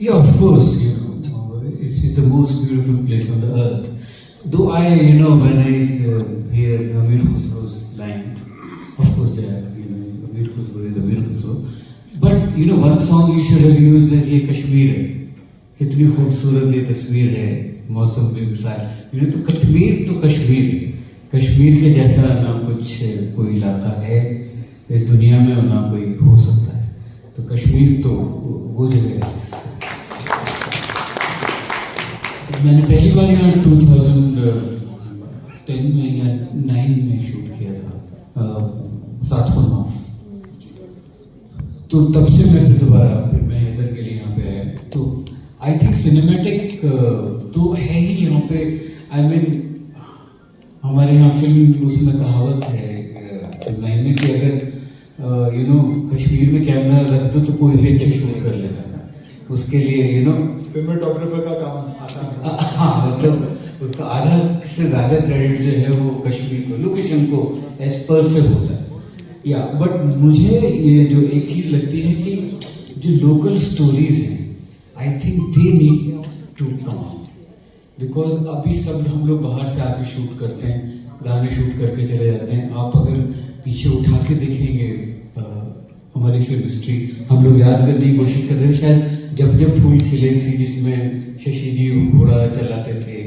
Yeah, of course, it's the most beautiful place on the earth. Though when I hear Amir Khusro's line, of course Amir Khusro is Amir Khusro. But one song you should have used is ये कश्मीर है, कितनी खूबसूरत ये तस्वीर है, मौसम में मिसाल, तो कश्मीर तो कश्मीर है, कश्मीर के जैसा ना कुछ कोई इलाका है इस दुनिया में और ना कोई हो सकता है, तो कश्मीर तो वो जगह है। मैंने पहली बार यहाँ 2010 में या 9 में शूट किया था, सात को माफ, तो तब से मैं फिर मैं हैदर के लिए यहाँ पे आया। तो आई थिंक सिनेमैटिक तो है ही यहाँ पे। हमारे यहाँ फिल्म उसमें कहावत है फिल्म लाइन में कि अगर कश्मीर में कैमरा रख दो तो कोई भी अच्छा शूट कर लेता है, उसके लिए फिल्मेटोग्राफर का काम आसान। हाँ, मतलब उसका आधा से ज्यादा क्रेडिट जो है वो कश्मीर को, लोकेशन को एज पर से होता है। या बट मुझे ये जो एक चीज लगती है कि जो लोकल स्टोरीज हैं, I think they need to come out, because अभी सब हम लोग बाहर से आके शूट करते हैं, गाने शूट करके चले जाते हैं। आप अगर पीछे उठा के देखेंगे हमारी फिल्म हिस्ट्री, हम लोग याद करने की कोशिश कर रहे थे, शायद जब फूल खिले थी जिसमें शशि जी घोड़ा चलाते थे,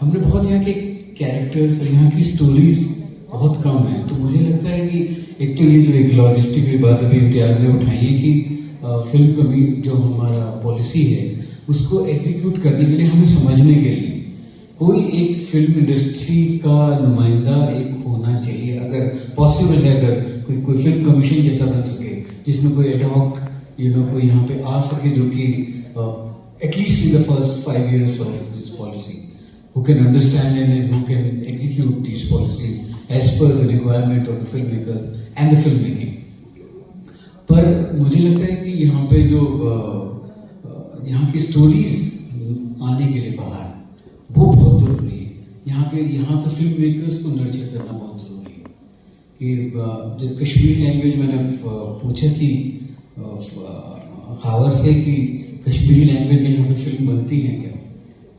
हमने बहुत यहाँ के कैरेक्टर्स और यहाँ की स्टोरीज बहुत कम है। तो मुझे लगता है कि एक तो ये जो एक लॉजिस्टिक की बात अभी इम्तियाज ने उठाई है कि फिल्म कभी जो हमारा पॉलिसी है उसको एग्जीक्यूट करने के लिए, हमें समझने के लिए कोई एक फिल्म इंडस्ट्री का नुमाइंदा एक होना चाहिए, अगर पॉसिबल है, अगर कोई फिल्म कमीशन जैसा बन सके जिसमें कोई एडहॉक कोई यहाँ पे आ सके जो कि at least in the first 5 years of this policy who can understand and who can execute these policies as per the requirement of the filmmakers and the filmmaking. पर मुझे लगता है कि यहाँ पे जो यहाँ की स्टोरीज आने के लिए बाहर वो बहुत जरूरी है। यहाँ पे फिल्म मेकर्स को नर्चर करना बहुत जरूरी है कि कश्मीरी लैंग्वेज, मैंने पूछा कि खावर से कि कश्मीरी लैंग्वेज में यहाँ पे फिल्म बनती है क्या,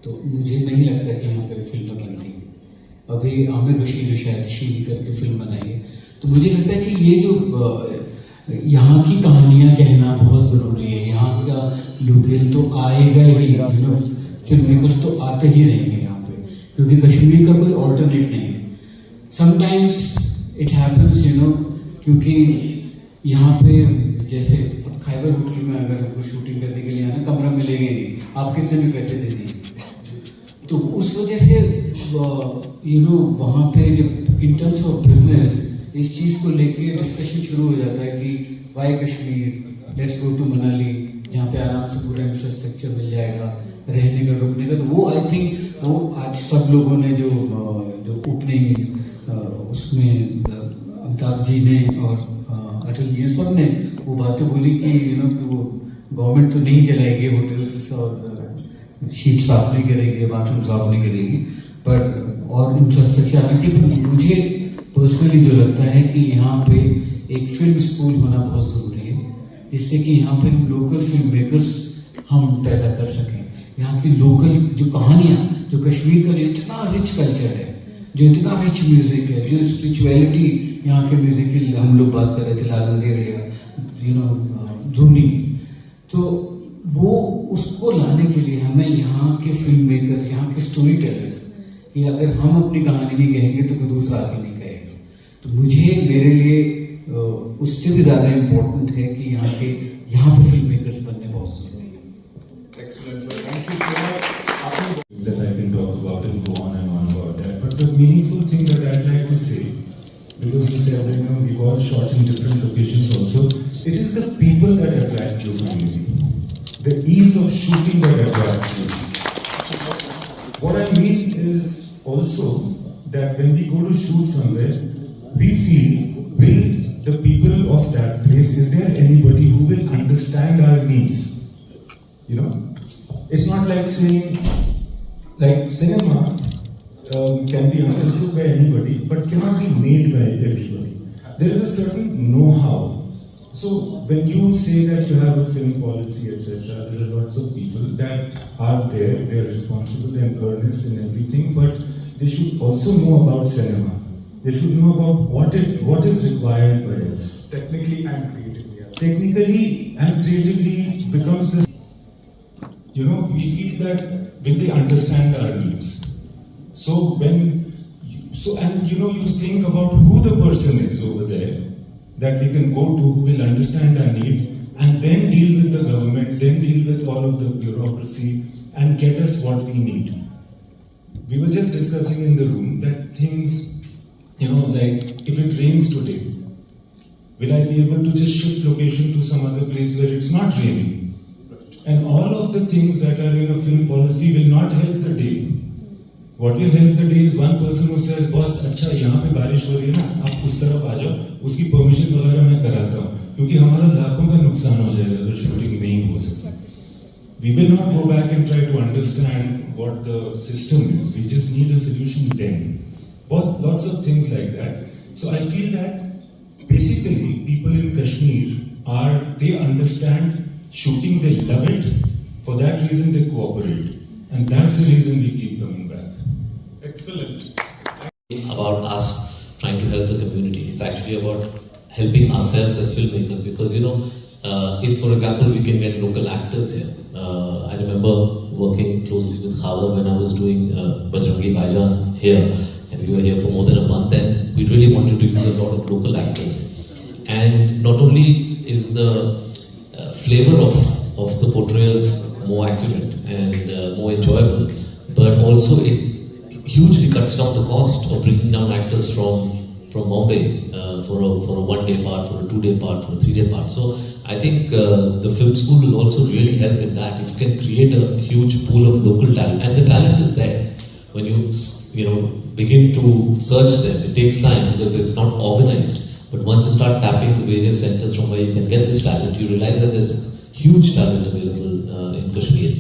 तो मुझे नहीं लगता कि यहाँ पे फिल्म बनती है। अभी आमिर बशीर ने शायद शील करके फिल्म बनाई है, तो मुझे लगता है कि ये जो यहाँ की कहानियाँ कहना बहुत ज़रूरी है। यहाँ का लोकल तो आएगा ही, फिल्म मेकर्स तो आते ही रहेंगे यहाँ पे, क्योंकि कश्मीर का कोई ऑल्टरनेट नहीं है। समटाइम्स इट हैपन्स क्योंकि यहाँ पे जैसे अब खैबर होटल में अगर हमको शूटिंग करने के लिए आना, कमरा मिलेगा नहीं, आप कितने भी पैसे दे दीजिए, तो उस वजह से वहाँ पे जब इन टर्म्स ऑफ बिजनेस इस चीज़ को लेके डिस्कशन शुरू हो जाता है कि why Kashmir, let's go to Manali, जहाँ पे आराम से पूरा इंफ्रास्ट्रक्चर मिल जाएगा, रहने का रुकने का। तो वो आई थिंक वो आज सब लोगों ने जो ओपनिंग उसमें अमिताभ जी ने और अटल जी ने, सब ने वो बातें बोली कि कि वो गवर्नमेंट तो नहीं चलाएगी होटल्स और शीट साफ नहीं करेगी, बाथरूम साफ नहीं करेगी, पर और इंफ्रास्ट्रक्चर आने की। मुझे पर्सनली जो लगता है कि यहाँ पे एक फिल्म स्कूल होना बहुत ज़रूरी है, जिससे कि यहाँ पे हम लोकल फिल्म मेकर्स हम पैदा कर सकें। यहाँ की लोकल जो कहानियाँ, जो कश्मीर का जो इतना रिच कल्चर है, जो इतना रिच म्यूजिक है, जो स्पिरिचुअलिटी यहाँ के म्यूजिक की हम लोग बात कर रहे थे, लालंगेड़िया, धुनी, तो वो उसको लाने के लिए हमें यहाँ के फिल्म मेकर्स, यहाँ के स्टोरी टेलर्स, कि अगर हम अपनी कहानी नहीं कहेंगे तो कोई दूसरा आके नहीं कहेगा। तो मेरे लिए उससे भी ज़्यादा इम्पोर्टेंट है कि यहाँ पे फिल्म मेकर्स बनने बहुत ज़रूरी है। Excellent, sir. Thank you so much. That I can talk about and go on and on about that. But the meaningful thing that I'd like to say, because you said that we've all shot in different locations also, it is the people that attract you finally. The ease of shooting that attracts you. What I mean is also that when we go to shoot somewhere, we feel, will the people of that place, is there anybody who will understand our needs? It's not like saying, like cinema can be understood by anybody, but cannot be made by everybody. There is a certain know-how So when you say that you have a film policy, etc., there are lots of people that are there, they are responsible and earnest in everything, but they should also know about cinema. They should know about what is required by us. Technically and creatively. Yeah. Technically and creatively becomes this. We feel that will they understand our needs? So you think about who the person is over there that we can go to who will understand our needs and then deal with the government, then deal with all of the bureaucracy and get us what we need. We were just discussing in the room that things, like if it rains today, will I be able to just shift location to some other place where it's not raining? And all of the things that are in a film policy will not help the day. What will help the day is one person who says, boss, अच्छा यहाँ पे बारिश हो रही है ना, आप उस तरफ आ जाओ, उसकी परमिशन वगैरह मैं कराता हूँ, क्योंकि हमारा लाखों का नुकसान हो जाएगा अगर शूटिंग नहीं हो सके. We will not go back and try to understand what the system is. We just need a solution then. Lots of things like that. So I feel that basically people in Kashmir they understand shooting, they love it. For that reason they cooperate. And that's the reason we keep coming back. Excellent. About us trying to help the community. It's actually about helping ourselves as filmmakers because, if for example we can get local actors here. I remember working closely with Khabar when I was doing Bajrangi Bhaijaan here, and we were here for more than a month, and we really wanted to use a lot of local actors. And not only is the flavor of the portrayals more accurate and more enjoyable, but also it hugely cuts down the cost of bringing down actors from Bombay for a 1 day part, for a 2 day part, for a 3 day part. So I think the film school will also really help in that. If you can create a huge pool of local talent, and the talent is there. When you begin to search them, it takes time because it's not organized. But once you start tapping the various centers from where you can get this talent, you realize that there's huge talent available in Kashmir.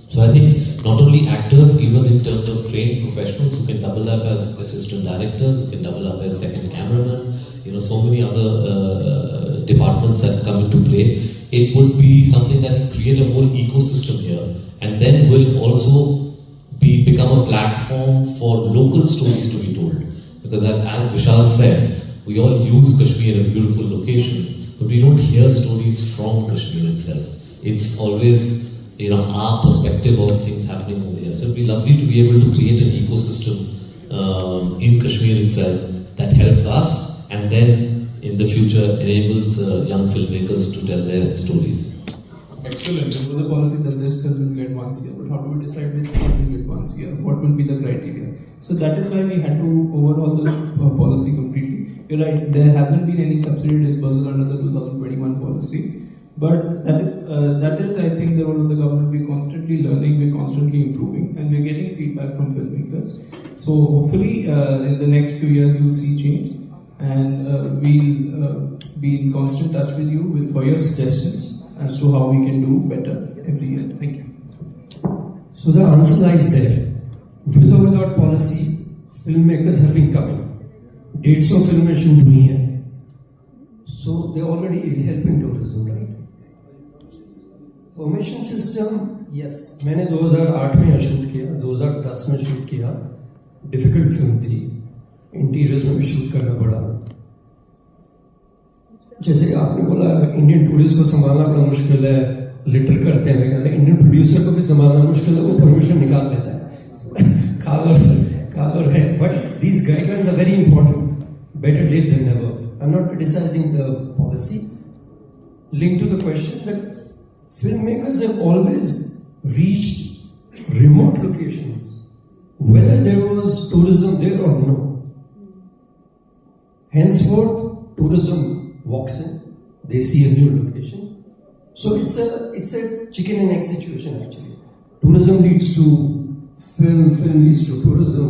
So I think not only actors, even in terms of trained professionals who can double up as assistant directors, who can double up as second cameraman, so many other departments that come into play. It would be something that will create a whole ecosystem here, and then will also become a platform for local stories to be told. Because as Vishal said, we all use Kashmir as beautiful locations, but we don't hear stories from Kashmir itself. It's always our perspective of things happening over here. So it'd be lovely to be able to create an ecosystem in Kashmir itself that helps us and then in the future enables young filmmakers to tell their stories. Excellent. It was a policy that this film will get once a year, but how do we decide which film will get once a year? What will be the criteria? So that is why we had to overhaul the policy completely. You're right, there hasn't been any subsidy dispersal under the 2021 policy. But that is, I think, the role of the government. We're constantly learning, we're constantly improving, and we're getting feedback from filmmakers. So hopefully, in the next few years, you'll see change, and we'll be in constant touch with you for your suggestions as to how we can do better every year. Thank you. So the answer lies there. With or without policy, filmmakers have been coming. Dates of film mein shoot hui hai. So they're already helping tourism, right? Permission system, yes, मैंने 2008 में यहाँ shoot किया, 2010 में shoot किया. Difficult film थी, interiors में भी shoot करना पड़ा. जैसे आपने बोला इंडियन टूरिस्ट को संभालना बड़ा मुश्किल है, लिटर करते हैं, इंडियन प्रोड्यूसर को भी संभालना मुश्किल है, वो परमिशन निकाल देता है. कागर है, but these guidelines are very important. Better late than never. I am not criticising the policy. Linked to the question that filmmakers have always reached remote locations, whether there was tourism there or no. Henceforth, tourism walks in, they see a new location. So it's a chicken and egg situation actually. Tourism leads to film leads to tourism.